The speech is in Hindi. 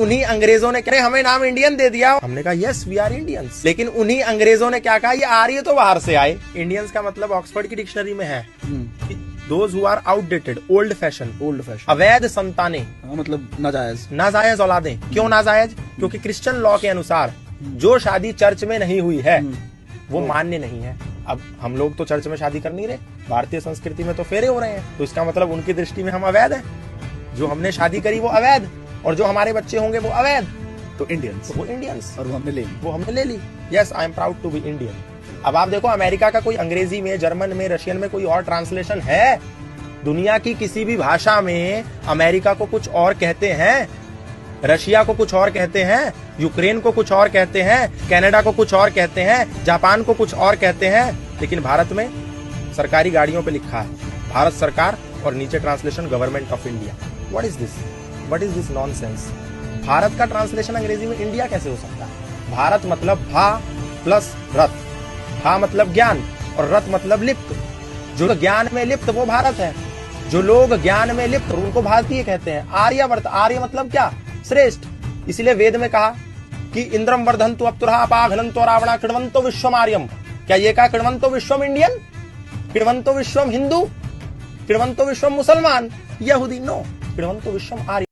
उन्हीं अंग्रेजों ने कहा हमें नाम इंडियन दे दिया। हमने कहा यस वी आर इंडियंस। लेकिन उन्हीं अंग्रेजों ने क्या कहा, ये आर्य तो बाहर से आए। इंडियंस का मतलब ऑक्सफोर्ड की डिक्शनरी में है those who are outdated, old fashion, अवैध संतानें, मतलब नाजायज, नाजायज औलादें। क्यों नाजायज? क्योंकि क्रिश्चियन लॉ के अनुसार जो शादी चर्च में नहीं हुई है वो मान्य नहीं है। अब हम लोग तो चर्च में शादी कर नहीं रहे, भारतीय संस्कृति में तो फेरे हो रहे हैं, तो इसका मतलब उनकी दृष्टि में हम अवैध हैं। जो हमने शादी करी वो अवैध, और जो हमारे बच्चे होंगे वो अवैध, तो इंडियंस, वो इंडियंस। और वो हमने ले ली। Yes I am proud to be Indian. अब आप देखो अमेरिका का कोई अंग्रेजी में, जर्मन में, रशियन में कोई और ट्रांसलेशन है? दुनिया की किसी भी भाषा में अमेरिका को कुछ और कहते हैं, रशिया को कुछ और कहते हैं, यूक्रेन को कुछ और कहते हैं, कनाडा को कुछ और कहते हैं, जापान को कुछ और कहते हैं। लेकिन भारत में सरकारी गाड़ियों पे लिखा है भारत सरकार और नीचे translation government of India. What is this? What is this nonsense? Bharat का ट्रांसलेशन अंग्रेजी में इंडिया कैसे हो सकता है? भारत मतलब भा प्लस रथ। भा मतलब ज्ञान और रथ मतलब लिप्त। जो ज्ञान में लिप्त वो भारत है। जो लोग ज्ञान में लिप्त उनको भारतीय कहते हैं। आर्यवर्त, आर्य मतलब क्या? श्रेष्ठ। इसलिए वेद में कहा कि इंद्रम वर्धन्तु अप्तुरहा अपाघ्नन्तो रावणा कृण्वन्तो विश्वम आर्यम। क्या ये कहा कृण्वन्तो विश्वम इंडियन, कृण्वन्तो विश्वम हिंदू, कृण्वन्तो विश्वम मुसलमान, यहूदी? नो, कृण्वन्तो विश्वम आर्य।